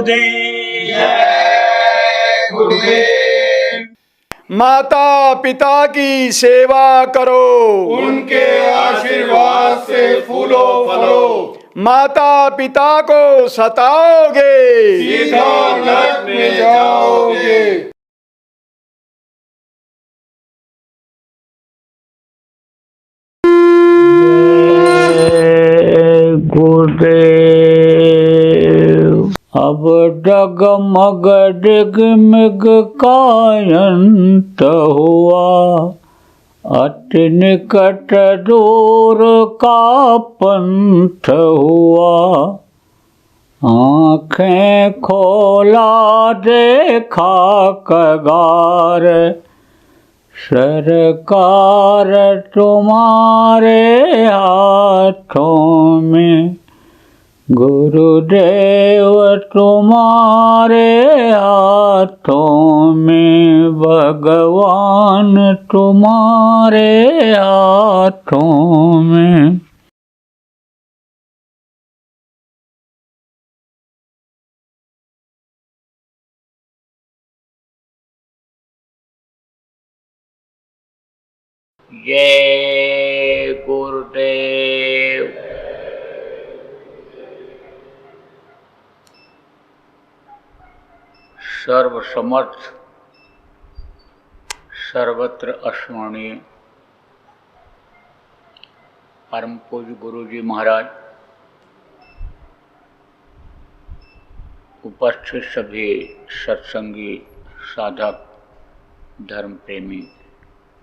गुरुदेव। जय गुरुदेव। माता पिता की सेवा करो, उनके आशीर्वाद से फूलो फलो। माता पिता को सताओगे, सीधा नरक में जाओगे। गुरुदेव। अब डगमग डिगमिग कायंत हुआ, अति निकट दूर का पंथ हुआ। आँखें खोला देखा कगार, सरकार तुम्हारे हाथों में, गुरुदेव तुम्हारे हाथों में, भगवान तुम्हारे हाथों में। जय गुरुदेव। सर्वसमर्थ सर्वत्र अस्मरणीय परम पूज्य गुरु जी महाराज, उपस्थित सभी सत्संगी साधक धर्म प्रेमी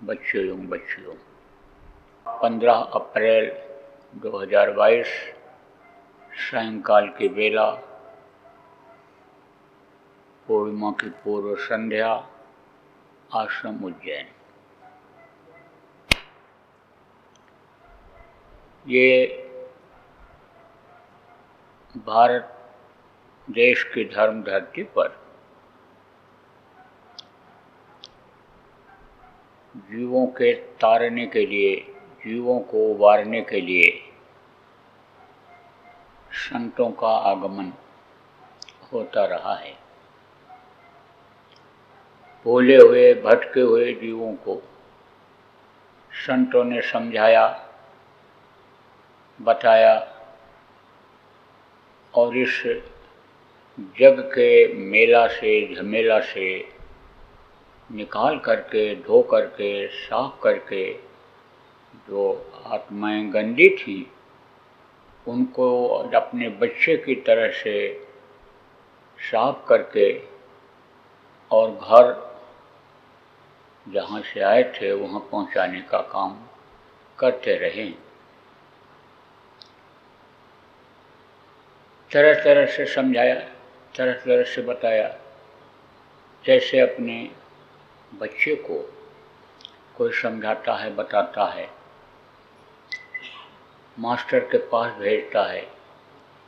बच्चों एवं बच्चियों, 15 अप्रैल 2022 सायंकाल की बेला, पूर्णिमा की पूर्व संध्या, आश्रम उज्जैन। ये भारत देश की धर्म धरती पर जीवों के तारने के लिए, जीवों को उबारने के लिए संतों का आगमन होता रहा है। भूले हुए भटके हुए जीवों को संतों ने समझाया, बताया और इस जग के मेला से, झमेला से निकाल करके, धो करके, साफ करके जो आत्माएं गंदी थी उनको अपने बच्चे की तरह से साफ करके और घर जहाँ से आए थे वहाँ पहुँचाने का काम करते रहे। तरह तरह से समझाया, तरह तरह से बताया। जैसे अपने बच्चे को कोई समझाता है, बताता है, मास्टर के पास भेजता है,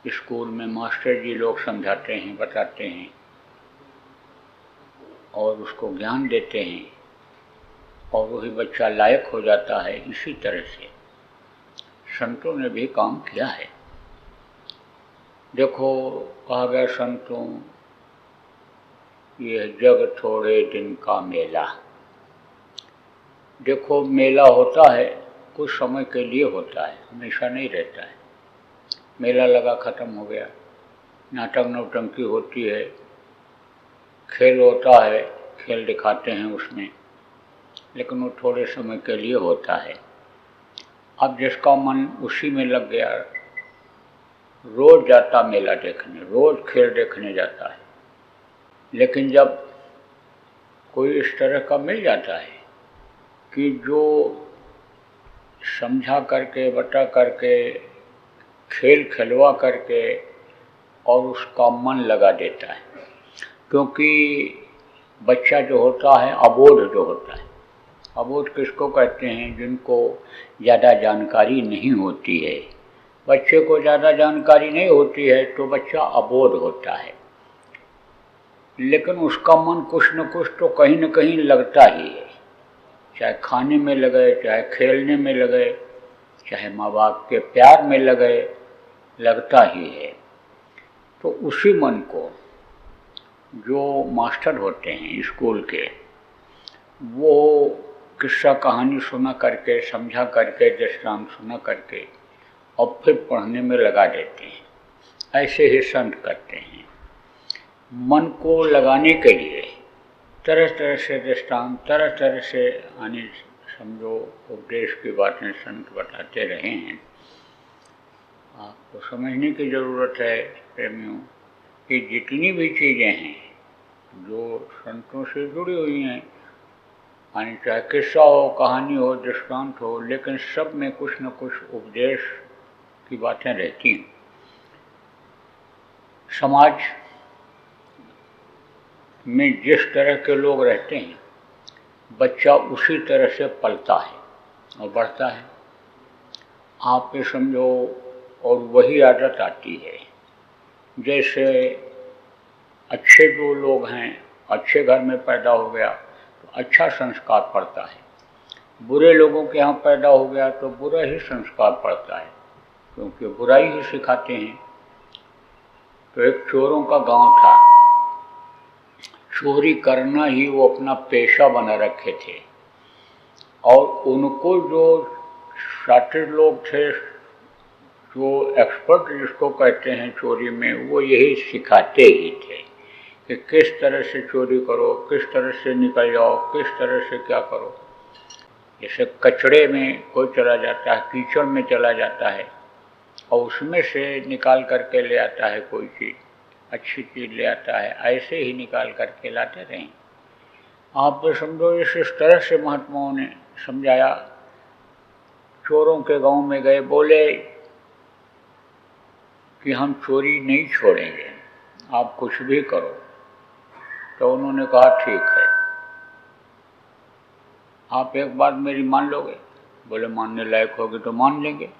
स्कूल में मास्टर जी लोग समझाते हैं, बताते हैं और उसको ज्ञान देते हैं और वही बच्चा लायक हो जाता है। इसी तरह से संतों ने भी काम किया है। देखो, कहा गया संतों, यह जग थोड़े दिन का मेला। देखो, मेला होता है कुछ समय के लिए होता है, हमेशा नहीं रहता है। मेला लगा, ख़त्म हो गया। नाटक नौटंकी होती है, खेल होता है, खेल दिखाते हैं उसमें, लेकिन वो थोड़े समय के लिए होता है। अब जिसका मन उसी में लग गया, रोज़ जाता मेला देखने, रोज़ खेल देखने जाता है। लेकिन जब कोई इस तरह का मिल जाता है कि जो समझा करके, बता करके, खेल खिलवा करके और उसका मन लगा देता है, क्योंकि बच्चा जो होता है, अबोध जो होता है, अबोध किसको कहते हैं? जिनको ज़्यादा जानकारी नहीं होती है। बच्चे को ज़्यादा जानकारी नहीं होती है तो बच्चा अबोध होता है, लेकिन उसका मन कुछ न कुछ तो कहीं न कहीं लगता ही है, चाहे खाने में लगे, चाहे खेलने में लगे, चाहे माँ बाप के प्यार में लगे, लगता ही है। तो उसी मन को जो मास्टर होते हैं स्कूल के, वो किस्सा कहानी सुना करके, समझा करके, दृष्टांत सुना करके और फिर पढ़ने में लगा देते हैं। ऐसे ही संत करते हैं। मन को लगाने के लिए तरह तरह से दृष्टांत, तरह तरह से यानी समझो उपदेश की बातें संत बताते रहे हैं। आपको समझने की ज़रूरत है प्रेमियों कि जितनी भी चीज़ें हैं जो संतों से जुड़ी हुई हैं, यानी चाहे किस्सा हो, कहानी हो, दृष्टांत हो, लेकिन सब में कुछ न कुछ उपदेश की बातें रहती हैं। समाज में जिस तरह के लोग रहते हैं, बच्चा उसी तरह से पलता है और बढ़ता है। आप ये समझो, और वही आदत आती है। जैसे अच्छे जो लोग हैं, अच्छे घर में पैदा हो गया तो अच्छा संस्कार पड़ता है, बुरे लोगों के यहाँ पैदा हो गया तो बुरा ही संस्कार पड़ता है, क्योंकि बुराई ही सिखाते हैं। तो एक चोरों का गांव था, चोरी करना ही वो अपना पेशा बना रखे थे, और उनको जो शातिर लोग थे, जो एक्सपर्ट जिसको कहते हैं चोरी में, वो यही सिखाते ही थे कि किस तरह से चोरी करो, किस तरह से निकल जाओ, किस तरह से क्या करो। जैसे कचड़े में कोई चला जाता है, कीचड़ में चला जाता है और उसमें से निकाल करके ले आता है कोई चीज़, अच्छी चीज़ ले आता है, ऐसे ही निकाल करके लाते रहें। आप समझो इस तरह से महात्माओं ने समझाया। चोरों के गांव में गए, बोले कि हम चोरी नहीं छोड़ेंगे, आप कुछ भी करो। तो उन्होंने कहा ठीक है, आप एक बात मेरी मान लोगे? बोले मानने लायक होगी तो मान लेंगे।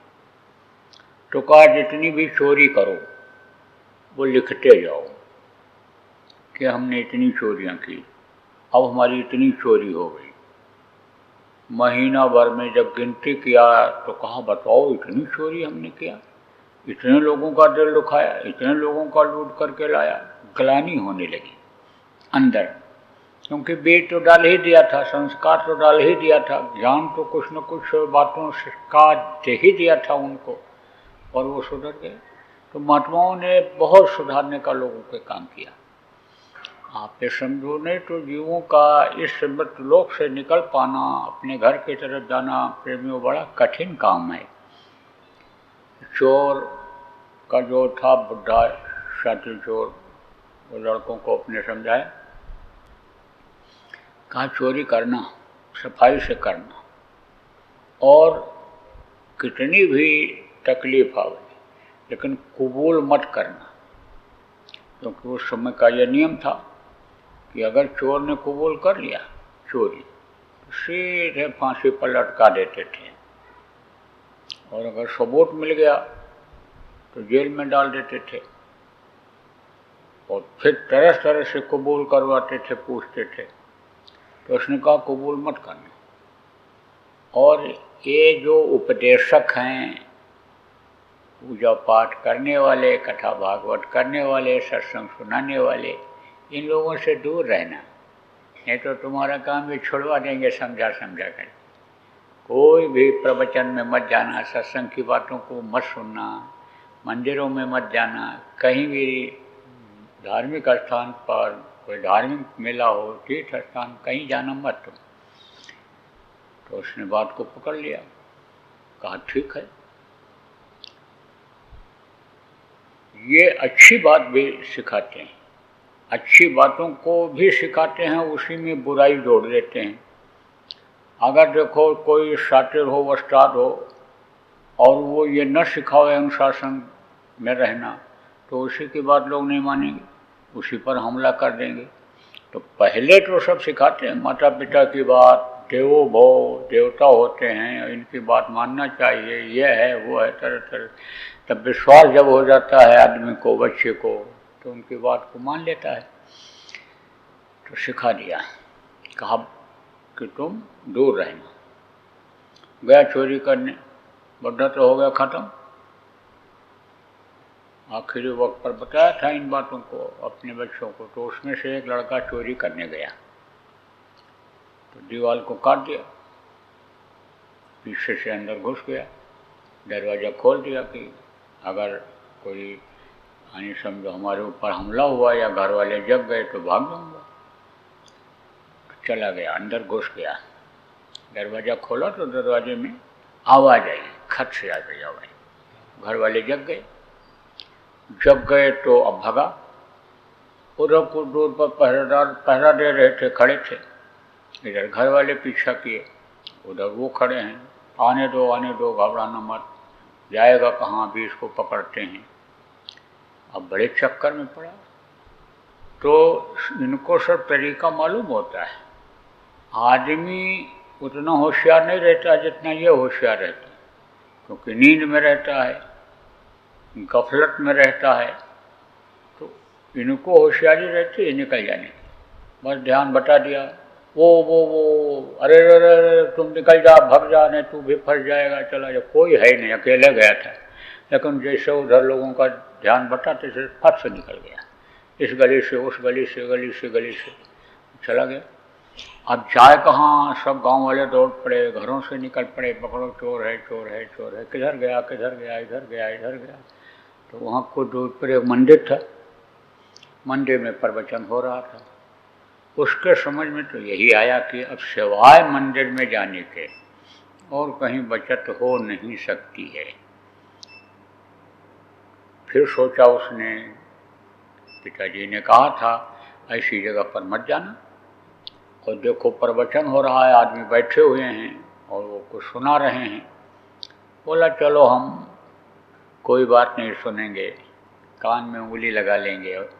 तो कहा जितनी भी चोरी करो वो लिखते जाओ कि हमने इतनी चोरियां की, अब हमारी इतनी चोरी हो गई। महीना भर में जब गिनती किया तो कहा बताओ इतनी चोरी हमने किया, इतने लोगों का दिल दुखाया, इतने लोगों का लूट करके लाया। ग्लानि होने लगी अंदर, क्योंकि बीज तो डाल ही दिया था, संस्कार तो डाल ही दिया था, ज्ञान तो कुछ न कुछ बातों का दे ही दिया था उनको, और वो सुधर गए। तो महात्माओं ने बहुत सुधारने का लोगों के काम किया। आप ये समझो, नहीं तो जीवों का इस मृतलोक से निकल पाना, अपने घर की तरफ जाना प्रेमियों बड़ा कठिन काम है। चोर का जो था बुढ़ा शातिर चोर, वो लड़कों को अपने समझाया, कहा चोरी करना सफाई से करना, और कितनी भी तकलीफ आवे लेकिन कबूल मत करना, क्योंकि उस समय का यह नियम था कि अगर चोर ने कबूल कर लिया चोरी तो सीधे फांसी पर लटका देते थे, और अगर सबूत मिल गया तो जेल में डाल देते थे, और फिर तरह तरह से कबूल करवाते थे, पूछते थे। तो उसने कहा कबूल मत करना। और ये जो उपदेशक हैं, पूजा पाठ करने वाले, कथा भागवत करने वाले, सत्संग सुनाने वाले, इन लोगों से दूर रहना, नहीं तो तुम्हारा काम भी छुड़वा देंगे समझा समझा कर। कोई भी प्रवचन में मत जाना, सत्संग की बातों को मत सुनना, मंदिरों में मत जाना, कहीं भी धार्मिक स्थान पर कोई धार्मिक मेला हो, तीर्थ स्थान, कहीं जाना मत तुम। तो उसने बात को पकड़ लिया, कहा ठीक है। ये अच्छी बात भी सिखाते हैं, अच्छी बातों को भी सिखाते हैं, उसी में बुराई जोड़ देते हैं। अगर देखो कोई शातिर हो, वस्ताद हो, और वो ये न सिखावे अनुशासन में रहना, तो उसी की बात लोग नहीं मानेंगे, उसी पर हमला कर देंगे। तो पहले तो सब सिखाते हैं, माता पिता की बात, देवो भव, देवता होते हैं, इनकी बात मानना चाहिए, ये है वो है, तरह तरह। तब विश्वास जब हो जाता है आदमी को, बच्चे को, तो उनकी बात को मान लेता है। तो सिखा दिया, कहा कि तुम दूर रहना। गया चोरी करने, बुढ़ा तो हो गया ख़त्म। आखिरी वक्त पर बताया था इन बातों को अपने बच्चों को। तो उसमें से एक लड़का चोरी करने गया तो दीवार को काट दिया, पीछे से अंदर घुस गया, दरवाज़ा खोल दिया कि अगर कोई यानी समझो हमारे ऊपर हमला हुआ या घर वाले जग गए तो भाग जाऊँगा। तो चला गया, अंदर घुस गया, दरवाज़ा खोला तो दरवाजे में आवाज़ आई, खट से आ गई आवाज़। घर वाले जग गए तो अब भगा। उधर कुछ दूर पर पहरेदार पहरा दे रहे थे, खड़े थे। इधर घर वाले पीछा किए, उधर वो खड़े हैं, आने दो घबराना मत, जाएगा कहाँ, अभी इसको पकड़ते हैं। अब बड़े चक्कर में पड़ा। तो इनको सब तरीका मालूम होता है। आदमी उतना होशियार नहीं रहता जितना ये होशियार रहता है, क्योंकि नींद में रहता है, गफलत में रहता है। तो इनको होशियारी रहती है निकल जाने की। बस ध्यान बता दिया, वो अरे तुम निकल जा, भग जा, नहीं तू भी फंस जाएगा, चला जा। कोई है नहीं, अकेले गया था। लेकिन जैसे उधर लोगों का ध्यान बटाते से फट से निकल गया, इस गली से उस गली से, गली से चला गया। अब जाए कहाँ, सब गांव वाले दौड़ पड़े, घरों से निकल पड़े, पकड़ो चोर है, किधर गया, इधर गया। तो वहाँ कुछ दूर पर एक मंदिर था, मंदिर में प्रवचन हो रहा था। उसके समझ में तो यही आया कि अब सिवाय मंदिर में जाने के और कहीं बचत हो नहीं सकती है। फिर सोचा उसने, पिताजी ने कहा था ऐसी जगह पर मत जाना, और देखो प्रवचन हो रहा है, आदमी बैठे हुए हैं और वो कुछ सुना रहे हैं। बोला चलो हम कोई बात नहीं सुनेंगे, कान में उंगली लगा लेंगे और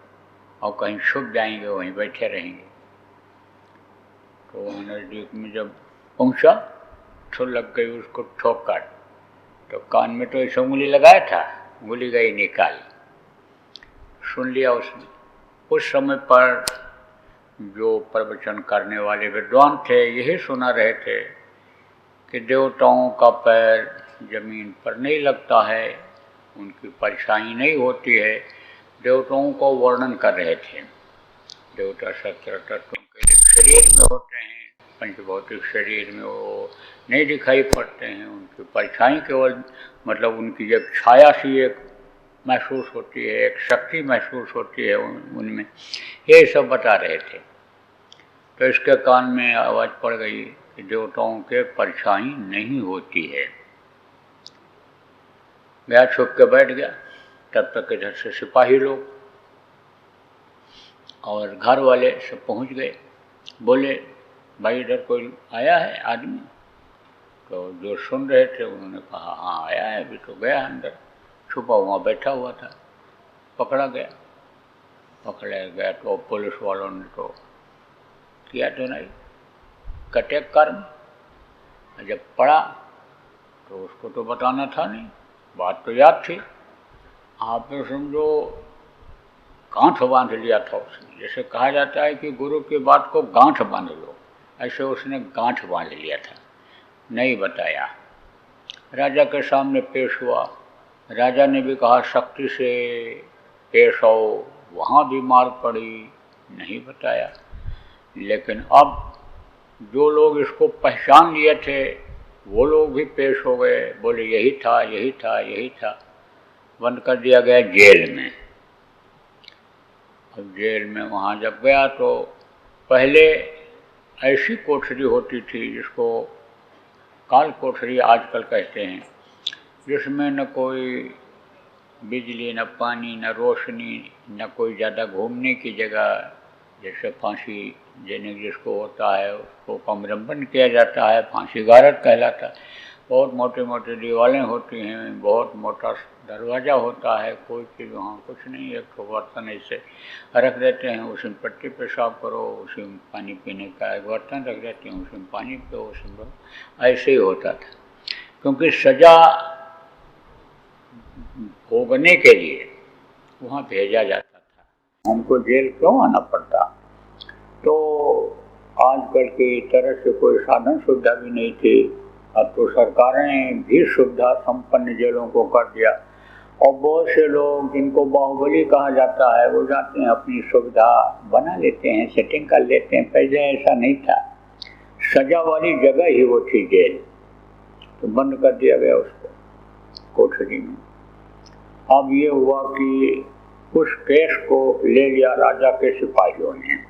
कहीं छुप जाएंगे, वहीं बैठे रहेंगे। तो नज़दीक में जब पहुंचा तो लग गई उसको ठोकर। तो कान में तो ऐसे उंगली लगाया था, उंगली गई निकाल, सुन लिया उसने। उस समय पर जो प्रवचन करने वाले विद्वान थे यही सुना रहे थे कि देवताओं का पैर जमीन पर नहीं लगता है, उनकी परछाई नहीं होती है। देवताओं को वर्णन कर रहे थे। देवता 17 तत्वों के लिंग शरीर में होते हैं, पंचभौतिक शरीर में वो नहीं दिखाई पड़ते हैं, उनकी परछाई केवल मतलब उनकी एक छाया सी एक महसूस होती है, एक शक्ति महसूस होती है उनमें, ये सब बता रहे थे। तो इसके कान में आवाज़ पड़ गई कि देवताओं के परछाई नहीं होती है। गया, छुप के बैठ गया। तब तक इधर से सिपाही लोग और घर वाले सब पहुंच गए। बोले भाई इधर कोई आया है आदमी? तो जो सुन रहे थे उन्होंने कहा हाँ आया है, अभी तो गया अंदर, छुपा हुआ बैठा हुआ था, पकड़ा गया। तो पुलिस वालों ने तो किया तो नहीं, कटे कर्म। जब पड़ा तो उसको तो बताना था नहीं, बात तो याद थी। आपने समझो गांठ बांध लिया था उसने। जैसे कहा जाता है कि गुरु की बात को गांठ बांध लो, ऐसे उसने गांठ बांध लिया था, नहीं बताया। राजा के सामने पेश हुआ, राजा ने भी कहा शक्ति से पेश आओ, वहाँ भी मार पड़ी, नहीं बताया। लेकिन अब जो लोग इसको पहचान लिए थे वो लोग भी पेश हो गए, बोले यही था। बंद कर दिया गया जेल में। अब जेल में वहाँ जब गया तो पहले ऐसी कोठरी होती थी जिसको काल कोठरी आजकल कहते हैं, जिसमें न कोई बिजली, न पानी, न रोशनी, न कोई ज़्यादा घूमने की जगह। जैसे फांसी देने जिसको होता है उसको कमरम बंद किया जाता है, फांसी गारद कहलाता है। बहुत मोटी दीवारें होती हैं, बहुत मोटा दरवाज़ा होता है, कोई चीज़ वहाँ कुछ नहीं। एक तो बर्तन ऐसे रख देते हैं, उसमें पट्टी पेशाब करो, उसमें पानी पीने का एक बर्तन रख देते हैं, उसमें पानी पियो, उसमें भरो। ऐसे ही होता था, क्योंकि सज़ा भोगने के लिए वहाँ भेजा जाता था। हमको जेल क्यों आना पड़ता? तो आजकल की तरह से कोई साधन सुविधा भी नहीं थी। अब तो सरकारें भी सुविधा संपन्न जेलों को कर दिया। और बहुत से लोग जिनको बाहुबली कहा जाता है वो जाते हैं, अपनी सुविधा बना लेते हैं, सेटिंग कर लेते हैं। पहले ऐसा नहीं था, सजा वाली जगह ही वो थी जेल, तो बंद कर दिया गया उसको कोठरी में। अब ये हुआ कि उस केस को ले लिया राजा के सिपाहियों ने,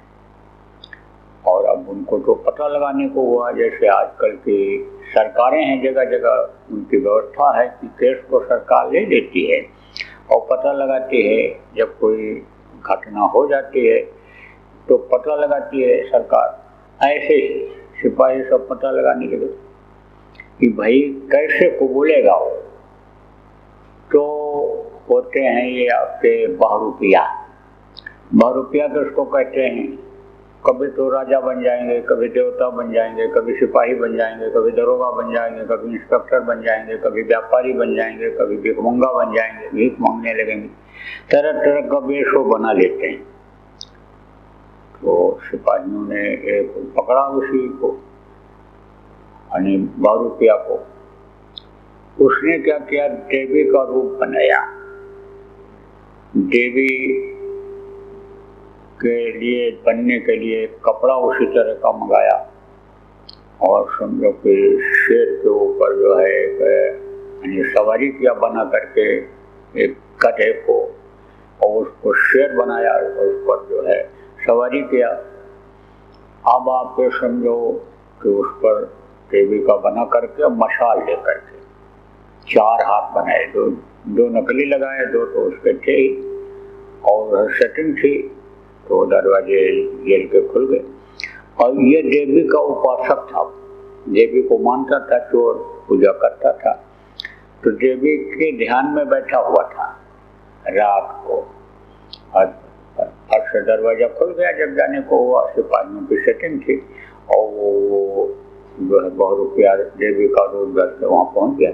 और अब उनको तो पता लगाने को हुआ, जैसे आजकल की सरकारें हैं, जगह जगह उनकी व्यवस्था है कि केस को सरकार ले लेती है और पता लगाती है। जब कोई घटना हो जाती है तो पता लगाती है सरकार। ऐसे ही सिपाही सब पता लगाने लगे कि भाई कैसे कबूलेगा वो, तो होते हैं ये आपके बहरूपिया। बहरूपिया किसको कहते हैं? कभी तो राजा बन जाएंगे, कभी देवता बन जाएंगे, कभी सिपाही बन जाएंगे, कभी दरोगा बन जाएंगे, कभी इंस्पेक्टर बन जाएंगे, कभी व्यापारी बन जाएंगे, कभी भिखमंगा बन जाएंगे, भीख मांगने लगेंगे, तरह तरह का वेश वो बना लेते हैं। तो सिपाहियों ने एक पकड़ा उसी को, यानी बहरूपिया को। उसने क्या किया, देवी का रूप बनाया, देवी के लिए बनने के लिए कपड़ा उसी तरह का मंगाया, और समझो कि शेर के ऊपर जो है यानी सवारी किया बना करके एक गधे को, और उसको शेर बनाया और उस पर जो है सवारी किया। अब आप समझो कि उस पर देवी का बना करके मशाल लेकर के 4 हाथ बनाए, दो नकली लगाए, 2 तो उसके थे ही, और सेटिंग थी, तो दरवाजे जेल के खुल गए। और ये देवी का उपासक था, देवी को मानता था, चोर पूजा करता था, तो देवी के ध्यान में बैठा हुआ था रात को। और से दरवाजा खुल गया, जब जाने को हुआ, सिपाहियों की सेटिंग थी, और वो जो है बहरूपिया देवी का रूप करके वहाँ पहुँच गया,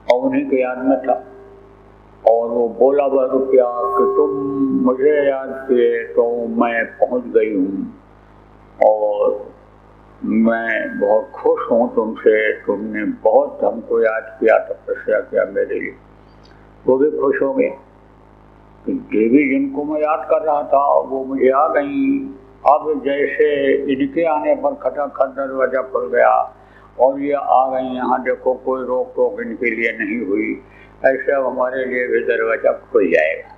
और उन्हीं के याद में था। और वो बोला बहरूपिया कि तुम मुझे याद किए तो मैं पहुंच गई हूँ, और मैं बहुत खुश हूँ तुमसे, तुमने बहुत हमको याद किया, तपस्या किया मेरे लिए। वो भी खुश हो गए कि देवी जिनको मैं याद कर रहा था वो मुझे आ गई। अब जैसे इनके आने पर खटाखट दरवाजा खुल गया और ये आ गई, यहाँ देखो कोई रोक टोक इनके लिए नहीं हुई, ऐसे अब हमारे लिए भी दरवाजा खुल जाएगा।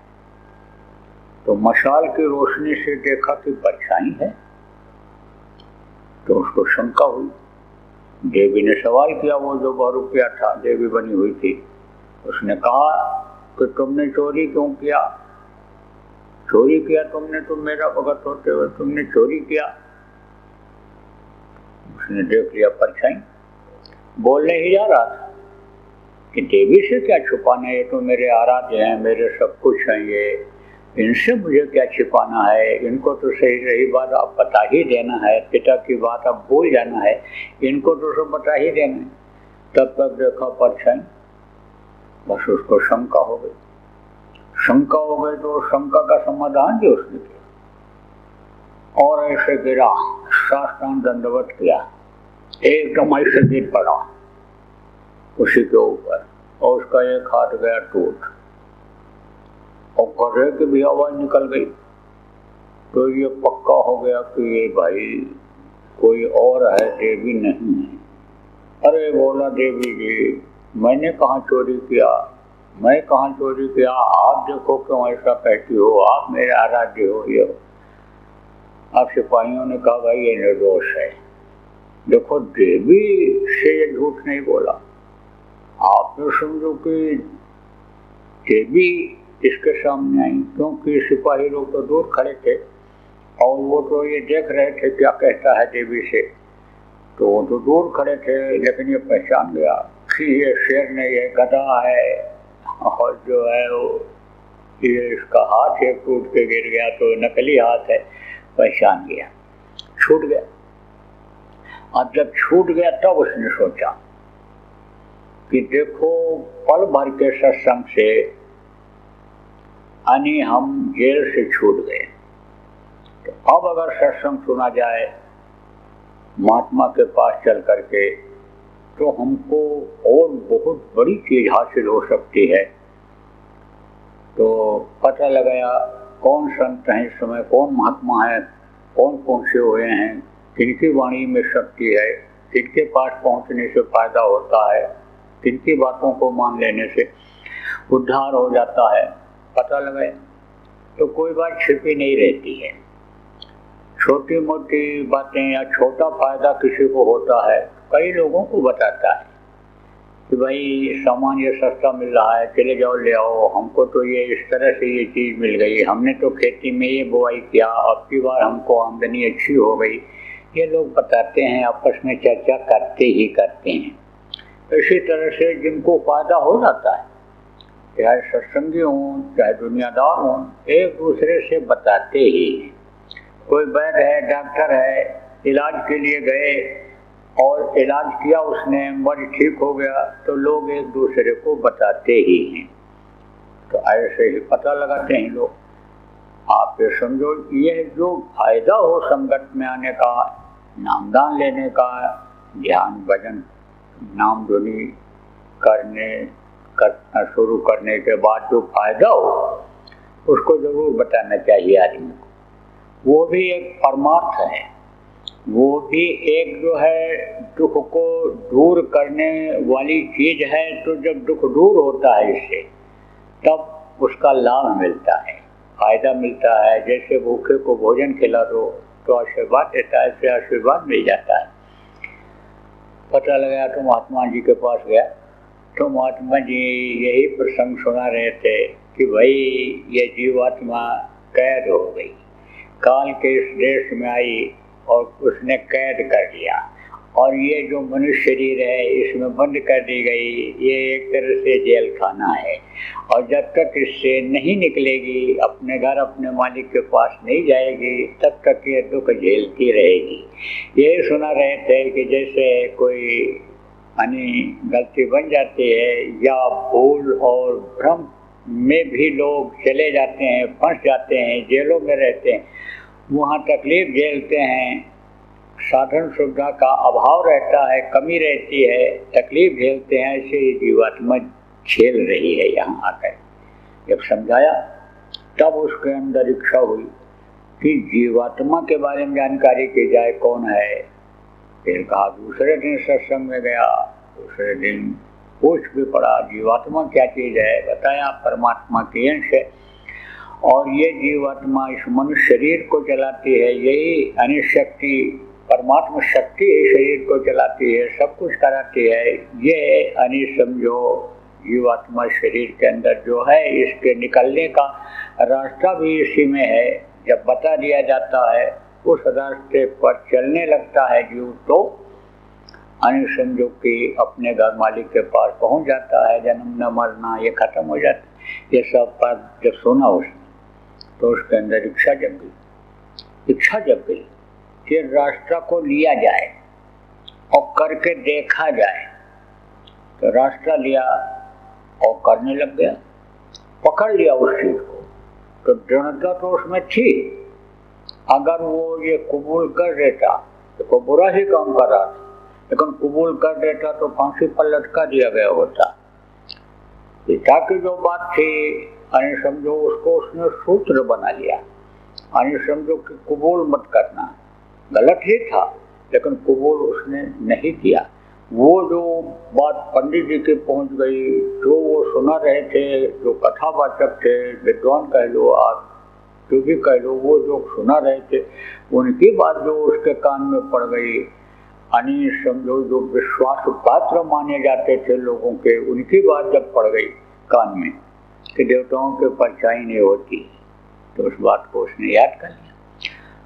तो मशाल की रोशनी से देखा कि परछाई है, तो उसको शंका हुई। देवी ने सवाल किया, वो जो बहरूपिया था, देवी बनी हुई थी, उसने कहा कि तुमने चोरी क्यों किया? चोरी किया तुमने, तुम मेरा भगत होते हुए तुमने चोरी किया? उसने देख लिया परछाई, बोलने ही जा रहा था कि देवी से क्या छुपाना, ये तो मेरे आराध्य हैं, मेरे सब कुछ हैं, ये इनसे मुझे क्या छिपाना है, इनको तो सही रही बात आप बता ही देना है, पिता की बात आप भूल जाना है, इनको तो सब बता ही देना है। तब तक देखा परछाई, बस उसको शंका हो गई। शंका हो गई तो शंका का समाधान भी उसने किया, और ऐसे गिरा, साष्टांग दंडवत किया, एकदम ऐसे गिर पड़ा उसी के ऊपर, और उसका एक हाथ गया टूट, और गधे की भी आवाज निकल गई। तो ये पक्का हो गया कि ये भाई कोई और है, देवी नहीं है। अरे बोला देवी जी, मैंने कहाँ चोरी किया, मैं कहाँ चोरी किया, आप देखो क्यों ऐसा कहती हो, आप मेरे आराध्य हो। ये आप सिपाहियों ने कहा भाई ये निर्दोष है, देखो देवी से ये झूठ नहीं बोला, आप तो समझो कि देवी इसके सामने आई, क्योंकि सिपाही लोग तो दूर खड़े थे और वो तो ये देख रहे थे क्या कहता है देवी से, तो वो तो दूर खड़े थे, लेकिन ये पहचान गया कि ये शेर ने, ये गधा है, और जो है वो ये इसका हाथ एक टूट के गिर गया, तो नकली हाथ है, पहचान गया, छूट गया। अब जब छूट गया तब उसने सोचा कि देखो पल भर के सत्संग से यानी हम जेल से छूट गए, तो अब अगर सत्संग सुना जाए महात्मा के पास चल करके, तो हमको और बहुत बड़ी चीज हासिल हो सकती है। तो पता लगाया कौन संत हैं इस समय, कौन महात्मा है, कौन पहुँचे हुए हैं, किनकी वाणी में शक्ति है, किनके पास पहुँचने से फायदा होता है, किनकी बातों को मान लेने से उद्धार हो जाता है, पता लगाया। तो कोई बात छिपी नहीं रहती है। छोटी मोटी बातें या छोटा फायदा किसी को होता है, कई लोगों को बताता है कि भाई सामान ये सस्ता मिल रहा है, चले जाओ ले आओ, हमको तो ये इस तरह से ये चीज़ मिल गई, हमने तो खेती में ये बुआई किया, अब की बार हमको आमदनी अच्छी हो गई। ये लोग बताते हैं, आपस में चर्चा करते ही करते हैं। इसी तरह से जिनको फायदा हो जाता है, चाहे सत्संगी हों चाहे दुनियादार हों, एक दूसरे से बताते ही हैं। कोई वैद्य है, डॉक्टर है, इलाज के लिए गए और इलाज किया उसने, मरीज ठीक हो गया, तो लोग एक दूसरे को बताते ही हैं। तो ऐसे ही पता लगाते हैं लोग। आप ये समझो, यह जो फायदा हो संगत में आने का, नामदान लेने का, ध्यान भजन नाम धुनी करना शुरू करने के बाद जो फायदा हो, उसको जरूर बताना चाहिए आदमी को। वो भी एक परमार्थ है, वो भी एक जो है दुख को दूर करने वाली चीज है। तो जब दुख दूर होता है इससे, तब उसका लाभ मिलता है, फायदा मिलता है। जैसे भूखे को भोजन खिला दो तो आशीर्वाद देता है, इससे आशीर्वाद मिल जाता है। पता लगाया तो महात्मा जी के पास गया, तो महात्मा जी यही प्रसंग सुना रहे थे कि भाई ये जीवात्मा कैद हो गई, काल के इस देश में आई और उसने कैद कर लिया, और ये जो मनुष्य शरीर है इसमें बंद कर दी गई। ये एक तरह से जेल खाना है, और जब तक इससे नहीं निकलेगी, अपने घर अपने मालिक के पास नहीं जाएगी, तब तक ये दुख झेलती रहेगी। ये सुना रहे थे कि जैसे कोई गलती बन जाती है या भूल और भ्रम में भी लोग चले जाते हैं, फंस जाते हैं, जेलों में रहते हैं, वहाँ तकलीफ झेलते हैं, साधन सुविधा का अभाव रहता है, कमी रहती है, तकलीफ झेलते हैं। ऐसे ही जीवात्मा झेल रही है। यहाँ आकर जब समझाया, तब उसके अंदर इच्छा हुई कि जीवात्मा के बारे में जानकारी की जाए, कौन है। फिर कहा, दूसरे दिन सत्संग में गया, दूसरे दिन पूछ भी पड़ा जीवात्मा क्या चीज़ है। बताया परमात्मा की अंश है, और ये जीवात्मा इस मनुष्य शरीर को चलाती है। यही अनिशक्ति परमात्मा शक्ति है, शरीर को चलाती है, सब कुछ कराती है। ये समझो जीवात्मा शरीर के अंदर जो है, इसके निकलने का रास्ता भी इसी में है। जब बता दिया जाता है, उस रास्ते पर चलने लगता है जीव, तो समझो कि अपने घर मालिक के पास पहुंच जाता है। जन्म न मरना ये खत्म हो जाता है। ये सब बात जब सुना उसने, तो उसके अंदर इच्छा जग गई कि रास्ता को लिया जाए और करके देखा जाए। तो रास्ता लिया और करने लग गया, पकड़ लिया उस चीज को। तो दृढ़ता तो उसमें थी। अगर वो ये कबूल कर देता तो कोई बुरा ही काम कर रहा था, लेकिन कबूल कर देता तो फांसी पर लटका दिया गया होता। पिता की जो बात थी, समझो उसको उसने सूत्र बना लिया। समझो कि कबूल मत करना, गलत ही था, लेकिन कबूल उसने नहीं किया। वो जो बात पंडित जी के पहुंच गई, जो वो सुना रहे थे, जो कथावाचक थे, विद्वान कह लो, आप जो भी कह लो, वो जो सुना रहे थे, उनकी बात जो उसके कान में पड़ गई, समझो जो विश्वास पात्र माने जाते थे लोगों के, उनकी बात जब पड़ गई कान में कि देवताओं के परछाई नहीं होती, तो उस बात को उसने याद कर लिया।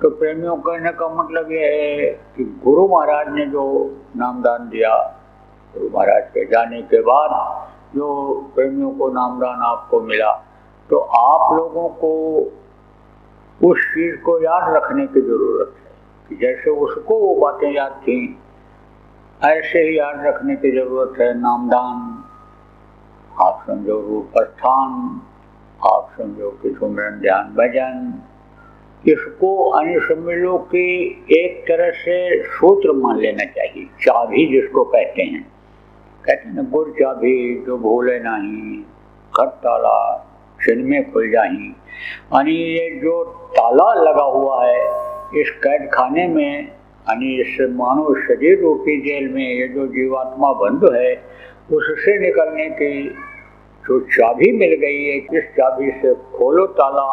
तो प्रेमियों कहने का मतलब ये है कि गुरु महाराज ने जो नामदान दिया, गुरु महाराज के जाने के बाद जो प्रेमियों को नामदान आपको मिला, तो आप लोगों को उस चीज़ को याद रखने की जरूरत है कि जैसे उसको वो बातें याद थी, ऐसे ही याद रखने की जरूरत है। नामदान, आप समझो रूप स्थान, आप समझो कि सुमरन ध्यान भजन, इसको समझ लो कि एक तरह से सूत्र मान लेना चाहिए। चाबी जिसको कहते हैं ना, गुर चाबी जो भूले नहीं, घर ताला छिन में खुल जाही। यानी ये जो ताला लगा हुआ है इस कैद खाने में, यानी इस मानव शरीर रूपी जेल में ये जो जीवात्मा बंद है, उससे निकलने की जो चाबी मिल गई है, इस चाबी से खोलो ताला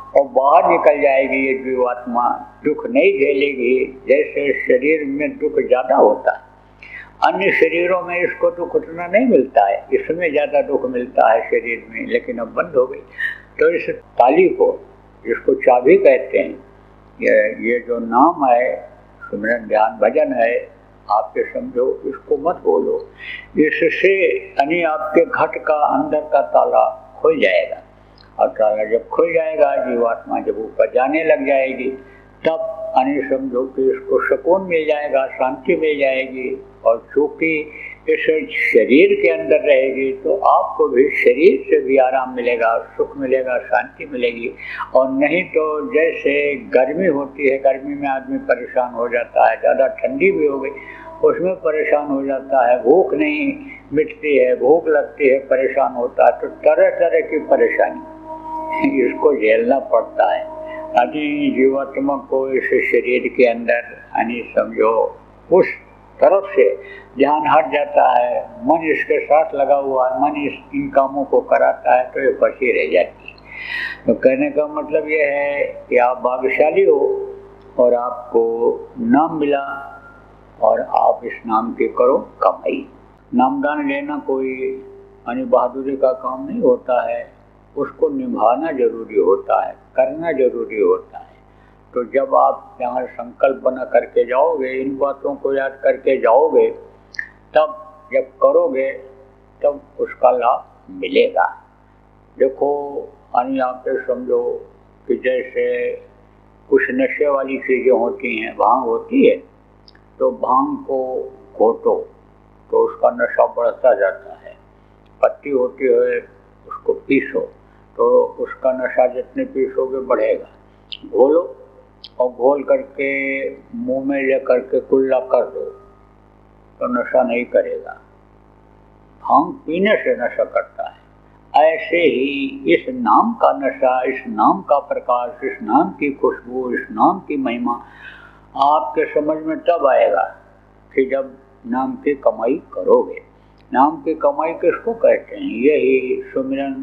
और बाहर निकल जाएगी ये जीवात्मा, दुख नहीं झेलेगी। जैसे शरीर में दुख ज़्यादा होता है, अन्य शरीरों में इसको दुख उतना नहीं मिलता है, इसमें ज़्यादा दुख मिलता है शरीर में, लेकिन अब बंद हो गई। तो इस ताली को, जिसको चाबी कहते हैं, ये जो नाम है, सुमिरन ध्यान भजन है, आपके समझो, इसको मत बोलो, इससे यानी आपके घट का अंदर का ताला खुल जाएगा। और ताला जब खुल जाएगा, जीवात्मा जब ऊपर जाने लग जाएगी, तब यानी समझो कि इसको सुकून मिल जाएगा, शांति मिल जाएगी। और चूँकि इस शरीर के अंदर रहेगी तो आपको भी शरीर से भी आराम मिलेगा, सुख मिलेगा, शांति मिलेगी। और नहीं तो जैसे गर्मी होती है, गर्मी में आदमी परेशान हो जाता है, ज़्यादा ठंडी भी हो गई उसमें परेशान हो जाता है, भूख नहीं मिटती है, भूख लगती है, परेशान होता है, तो तरह तरह की परेशानी इसको झेलना पड़ता है। यानी जीवात्मा को इस शरीर के अंदर यानी समझो उस तरफ से ध्यान हट जाता है, मन इसके साथ लगा हुआ है, मन इन कामों को कराता है, तो ये फंसी रह जाती है। तो कहने का मतलब ये है कि आप भाग्यशाली हो और आपको नाम मिला और आप इस नाम की करो कमाई। नामदान लेना कोई यानी बहादुरी का काम नहीं होता है, उसको निभाना जरूरी होता है, करना जरूरी होता है। तो जब आप यहाँ संकल्प बना करके जाओगे, इन बातों को याद करके जाओगे, तब जब करोगे तब उसका लाभ मिलेगा। देखो यानी आप समझो कि जैसे कुछ नशे वाली चीज़ें होती हैं, भांग होती है, तो भांग को घोटो तो उसका नशा बढ़ता जाता है। पत्ती होती है, उसको पीसो तो उसका नशा जितने पीसोगे बढ़ेगा। घोलो और घोल करके मुंह में ले करके कुल्ला कर दो तो नशा नहीं करेगा। भांग पीने से नशा करता है। ऐसे ही इस नाम का नशा, इस नाम का प्रकाश, इस नाम की खुशबू, इस नाम की महिमा आपके समझ में तब आएगा कि जब नाम की कमाई करोगे। नाम की कमाई किसको कहते हैं? यही सुमिरन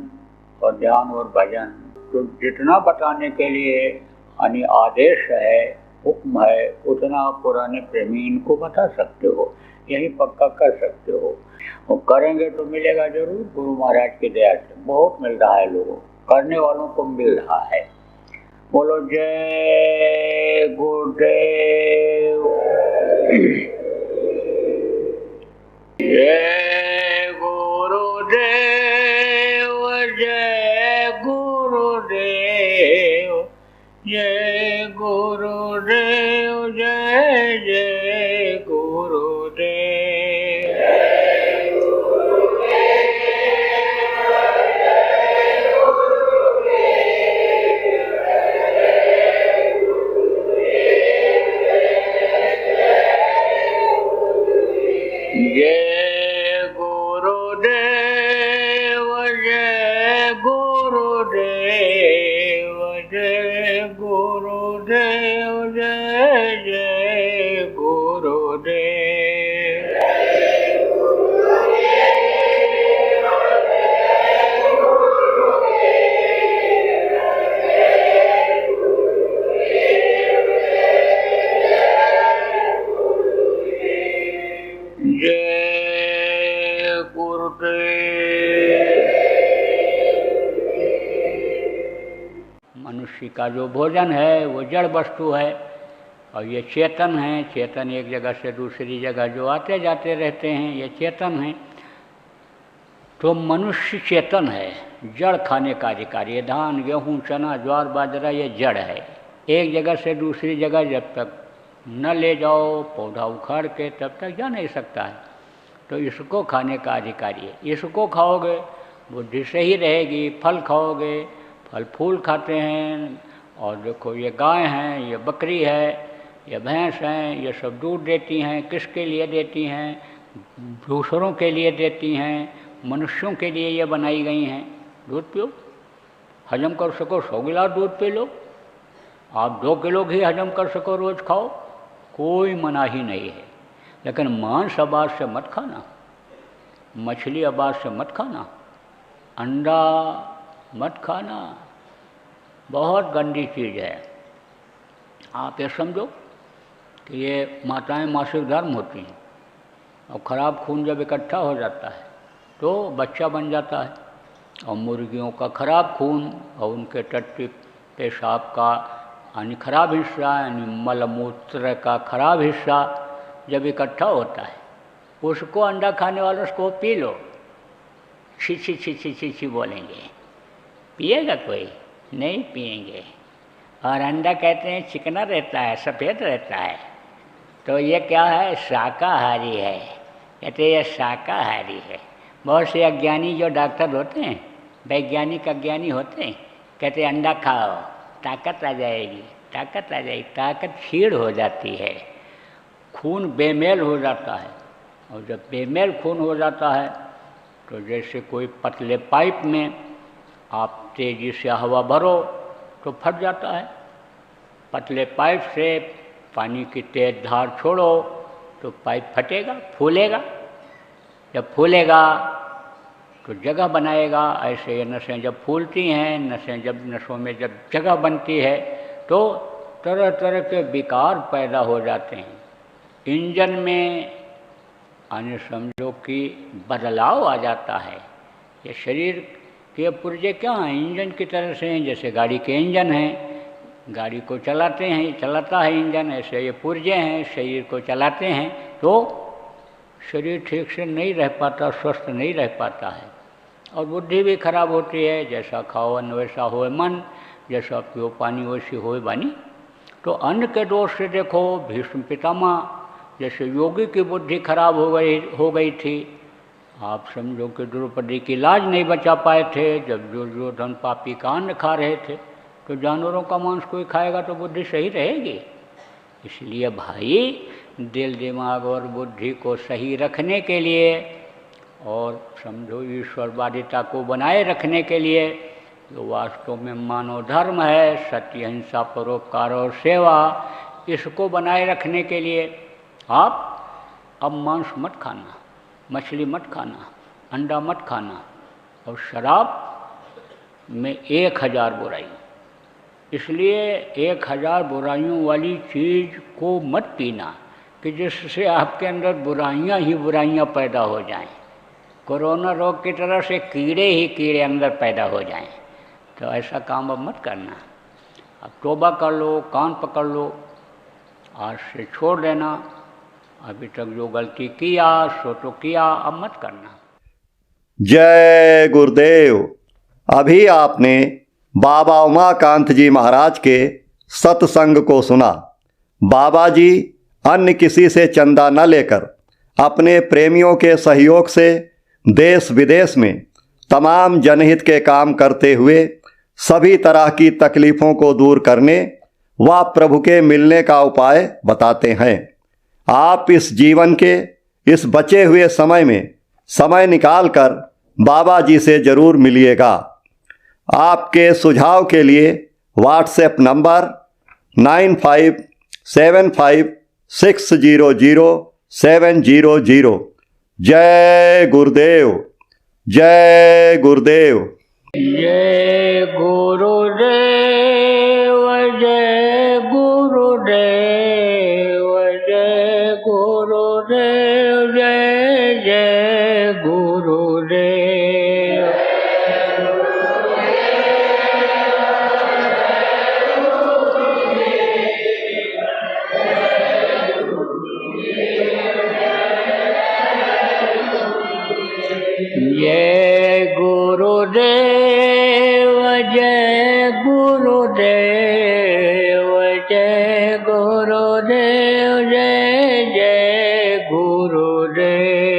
और ध्यान और भजन। तो जितना बताने के लिए यानी आदेश है, हुक्म है, उतना आप पुराने प्रेमी इनको बता सकते हो, यही पक्का कर सकते हो। और करेंगे तो मिलेगा जरूर। गुरु महाराज की दया से बहुत मिल रहा है, लोगों करने वालों को मिल रहा है। बोलो जय गुरुदेव, जय गुरुदेव, जय गुरुदेव, जय गुरुदेव, जय जय गुरुदेव। जय गुरुदेव, जय गुरुदेव, जय गुरुदेव, जय जय गुरुदेव। जय गुरुदेव। मनुष्य का जो भोजन है वो जड़ वस्तु है और ये चेतन है। चेतन एक जगह से दूसरी जगह जो आते जाते रहते हैं, ये चेतन है। तो मनुष्य चेतन है, जड़ खाने का अधिकारी है। धान, गेहूँ, चना, ज्वार, बाजरा ये जड़ है। एक जगह से दूसरी जगह जब तक न ले जाओ पौधा उखाड़ के, तब तक जा नहीं सकता है। तो इसको खाने का अधिकारी है। इसको खाओगे बुद्धि सही रहेगी। फल खाओगे, फल फूल खाते हैं। और देखो ये गाय हैं, ये बकरी है, ये भैंस हैं, ये सब दूध देती हैं। किसके लिए देती हैं? दूसरों के लिए देती हैं। मनुष्यों के लिए ये बनाई गई हैं। दूध पियो, हजम कर सको 100 गिलास दूध पी लो। आप 2 किलो घी हजम कर सको रोज़ खाओ, कोई मनाही नहीं है। लेकिन मांस आबाद से मत खाना, मछली आबाद से मत खाना, अंडा मत खाना, बहुत गंदी चीज़ है। आप ये समझो कि ये माताएं मासिक धर्म होती हैं और ख़राब खून जब इकट्ठा हो जाता है तो बच्चा बन जाता है। और मुर्गियों का ख़राब खून और उनके टट्टी पेशाब का यानी खराब हिस्सा, यानी मलमूत्र का खराब हिस्सा जब इकट्ठा होता है, उसको अंडा खाने वालों को पी लो, छी छी छी छी छी छी बोलेंगे। पिएगा कोई? नहीं पिएंगे। और अंडा कहते हैं चिकना रहता है, सफ़ेद रहता है, तो ये क्या है? शाकाहारी है। कहते हैं ये शाकाहारी है। बहुत से अज्ञानी जो डॉक्टर होते हैं, वैज्ञानिक अज्ञानी होते हैं, कहते हैं अंडा खाओ, ताकत आ जाएगी, ताकत आ जाएगी। ताकत क्षीण हो जाती है, खून बेमेल हो जाता है। और जब बेमेल खून हो जाता है तो जैसे कोई पतले पाइप में आप तेज़ी से हवा भरो तो फट जाता है। पतले पाइप से पानी की तेज धार छोड़ो तो पाइप फटेगा, फूलेगा। जब फूलेगा तो जगह बनाएगा। ऐसे ये नसें जब फूलती हैं, नसों में जब जगह बनती है तो तरह तरह के विकार पैदा हो जाते हैं। इंजन में आने समझो कि बदलाव आ जाता है। ये शरीर के पुर्जे क्या हैं? इंजन की तरह से हैं। जैसे गाड़ी के इंजन हैं, गाड़ी को चलाते हैं, चलाता है इंजन, ऐसे ये पुर्जे हैं, शरीर को चलाते हैं। तो शरीर ठीक से नहीं रह पाता, स्वस्थ नहीं रह पाता है। और बुद्धि भी खराब होती है। जैसा खाओ अन्न वैसा होए मन, जैसा पियो पानी वैसी होए वाणी। तो अन्न के दोष से देखो भीष्म पितामह जैसे योगी की बुद्धि खराब हो गई थी। आप समझो कि द्रौपदी की लाज नहीं बचा पाए थे जब दुर्योधन पापी का अन्न खा रहे थे। तो जानवरों का मांस कोई खाएगा तो बुद्धि सही रहेगी। इसलिए भाई दिल दिमाग और बुद्धि को सही रखने के लिए और समझो ईश्वरवादिता को बनाए रखने के लिए जो वास्तव में मानव धर्म है, सत्य अहिंसा परोपकार और सेवा, इसको बनाए रखने के लिए आप अब मांस मत खाना, मछली मत खाना, अंडा मत खाना। और शराब में 1000 बुराई, इसलिए 1000 बुराइयों वाली चीज़ को मत पीना कि जिससे आपके अंदर बुराइयां ही बुराइयां पैदा हो जाएं। कोरोना रोग की तरह से कीड़े ही कीड़े अंदर पैदा हो जाएं। तो ऐसा काम अब मत करना। अब तौबा कर लो, कान पकड़ लो, आज से छोड़ देना। अभी तक जो गलती किया सो तो किया, अब मत करना। जय गुरुदेव। अभी आपने बाबा उमाकांत जी महाराज के सत्संग को सुना। बाबा जी अन्य किसी से चंदा न लेकर अपने प्रेमियों के सहयोग से देश विदेश में तमाम जनहित के काम करते हुए सभी तरह की तकलीफ़ों को दूर करने व प्रभु के मिलने का उपाय बताते हैं। आप इस जीवन के इस बचे हुए समय में समय निकालकर बाबा जी से ज़रूर मिलिएगा। आपके सुझाव के लिए व्हाट्सएप नंबर 9575600700। जय गुरुदेव, जय गुरुदेव। जय गुरुदेव, जय गुरुदेव, जय गुरुदेव, जय जय गुरुदेव। जय गुरुदेव, जय गुरुदेव, जय गुरुदेव, जय जय गुरुदेव।